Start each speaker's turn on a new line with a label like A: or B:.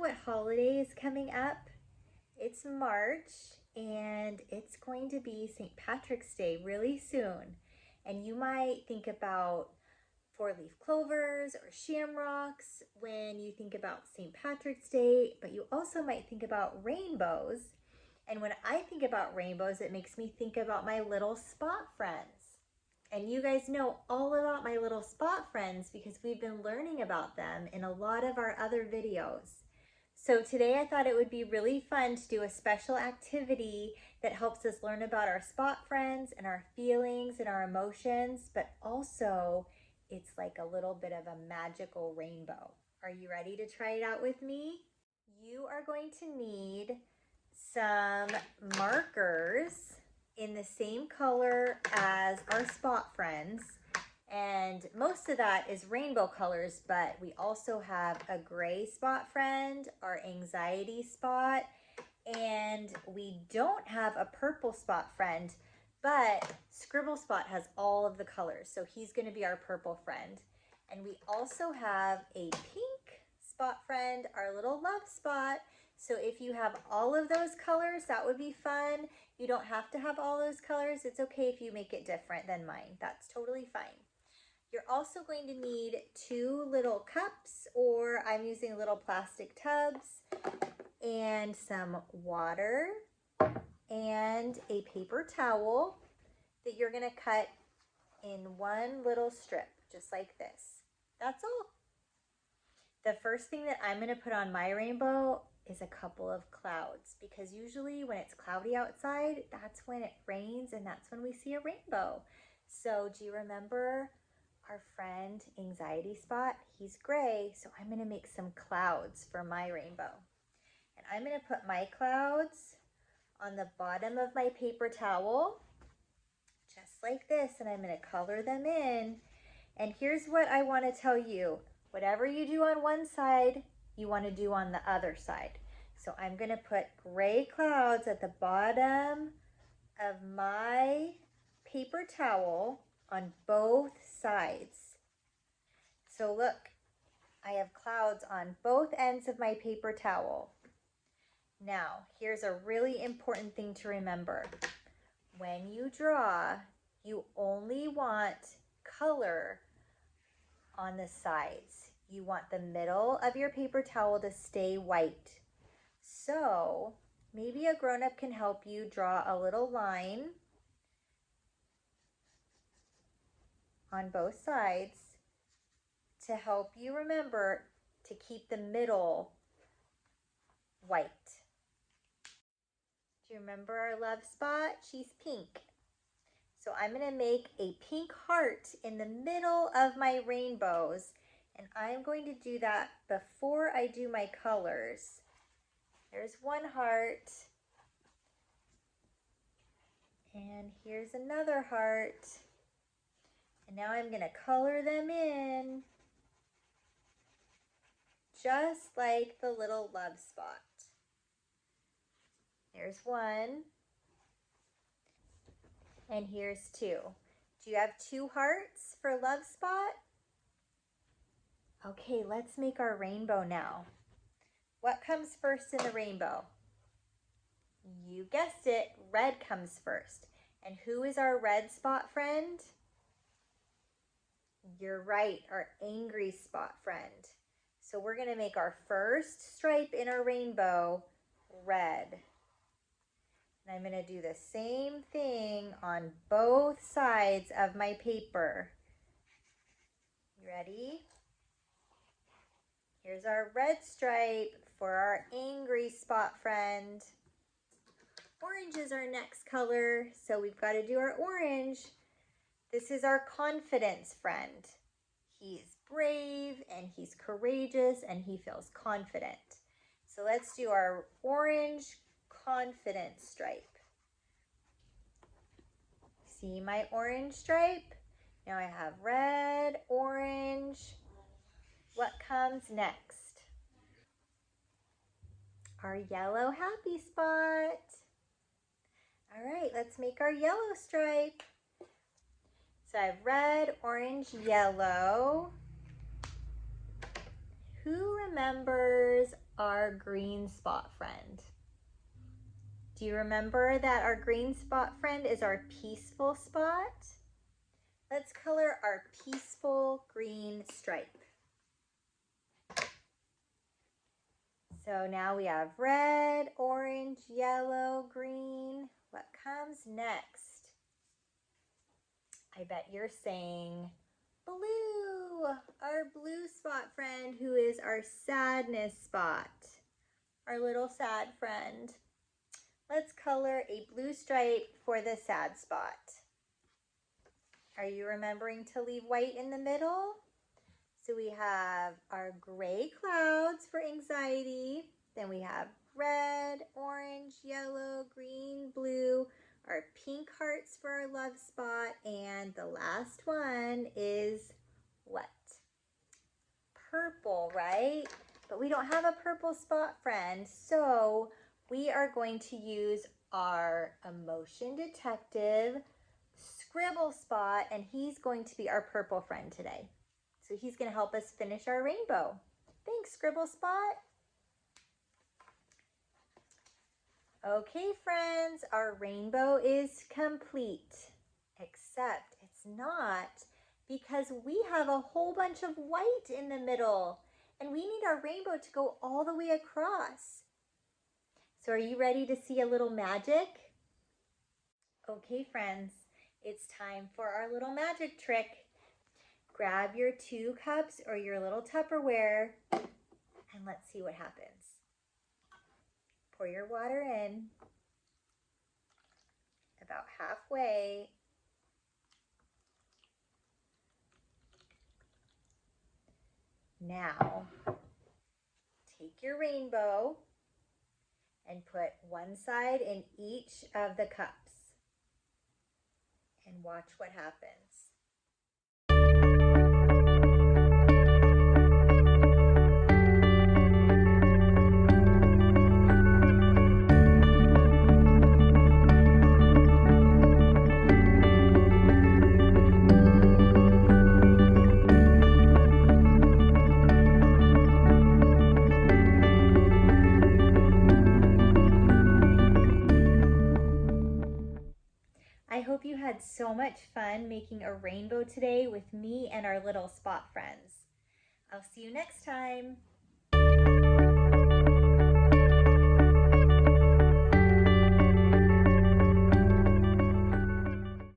A: what holiday is coming up? It's March and it's going to be St. Patrick's Day really soon. And you might think about four-leaf clovers or shamrocks when you think about St. Patrick's Day, but you also might think about rainbows. And when I think about rainbows, it makes me think about my little spot friends. And you guys know all about my little spot friends because we've been learning about them in a lot of our other videos. So today I thought it would be really fun to do a special activity that helps us learn about our spot friends and our feelings and our emotions, but also it's like a little bit of a magical rainbow. Are you ready to try it out with me? You are going to need some markers in the same color as our spot friends. And most of that is rainbow colors, but we also have a gray spot friend, our anxiety spot, and we don't have a purple spot friend, but Scribble Spot has all of the colors, so he's going to be our purple friend. And we also have a pink spot friend, our little love spot. So if you have all of those colors, that would be fun. You don't have to have all those colors. It's okay if you make it different than mine. That's totally fine. You're also going to need 2 little cups, or I'm using little plastic tubs, and some water and a paper towel that you're going to cut in one little strip, just like this. That's all. The first thing that I'm going to put on my rainbow is a couple of clouds, because usually when it's cloudy outside, that's when it rains and that's when we see a rainbow. So do you remember our friend Anxiety Spot? He's gray, so I'm going to make some clouds for my rainbow. And I'm going to put my clouds on the bottom of my paper towel, just like this, and I'm going to color them in. And here's what I want to tell you. Whatever you do on one side, you want to do on the other side. So I'm going to put gray clouds at the bottom of my paper towel on both sides. So look, I have clouds on both ends of my paper towel. Now, here's a really important thing to remember. When you draw, you only want color on the sides. You want the middle of your paper towel to stay white. So maybe a grown-up can help you draw a little line on both sides to help you remember to keep the middle white. Do you remember our love spot? She's pink. So I'm going to make a pink heart in the middle of my rainbows. And I'm going to do that before I do my colors. There's one heart. And here's another heart. And now I'm going to color them in, just like the little love spot. There's one. And here's 2. Do you have 2 hearts for love spot? Okay, let's make our rainbow now. What comes first in the rainbow? You guessed it, red comes first. And who is our red spot friend? You're right, our angry spot friend. So we're going to make our first stripe in our rainbow red. And I'm going to do the same thing on both sides of my paper. You ready? Here's our red stripe for our angry spot friend. Orange is our next color, so we've got to do our orange. This is our confidence friend. He's brave and he's courageous and he feels confident. So let's do our orange confidence stripe. See my orange stripe? Now I have red, orange. What comes next? Our yellow happy spot. All right, let's make our yellow stripe. So I have red, orange, yellow. Who remembers our green spot friend. Do you remember that our green spot friend is our peaceful spot? Let's color our peaceful green stripe. So now we have red, orange, yellow, green. What comes next? I bet you're saying blue, our blue spot friend, who is our sadness spot, our little sad friend. Let's color a blue stripe for the sad spot. Are you remembering to leave white in the middle? So we have our gray clouds for anxiety. Then we have red, orange, yellow, green, blue, our pink hearts for our love spot. And the last one is what? Purple, right? But we don't have a purple spot friend. So we are going to use our emotion detective Scribble spot, and he's going to be our purple friend today. So he's going to help us finish our rainbow. Thanks, Scribble spot. Okay, friends, our rainbow is complete, except it's not, because we have a whole bunch of white in the middle, and we need our rainbow to go all the way across. So are you ready to see a little magic? Okay, friends, it's time for our little magic trick. Grab your 2 cups or your little Tupperware, and let's see what happens. Pour your water in about halfway. Now, take your rainbow and put one side in each of the cups and watch what happens. I hope you had so much fun making a rainbow today with me and our little spot friends. I'll see you next time.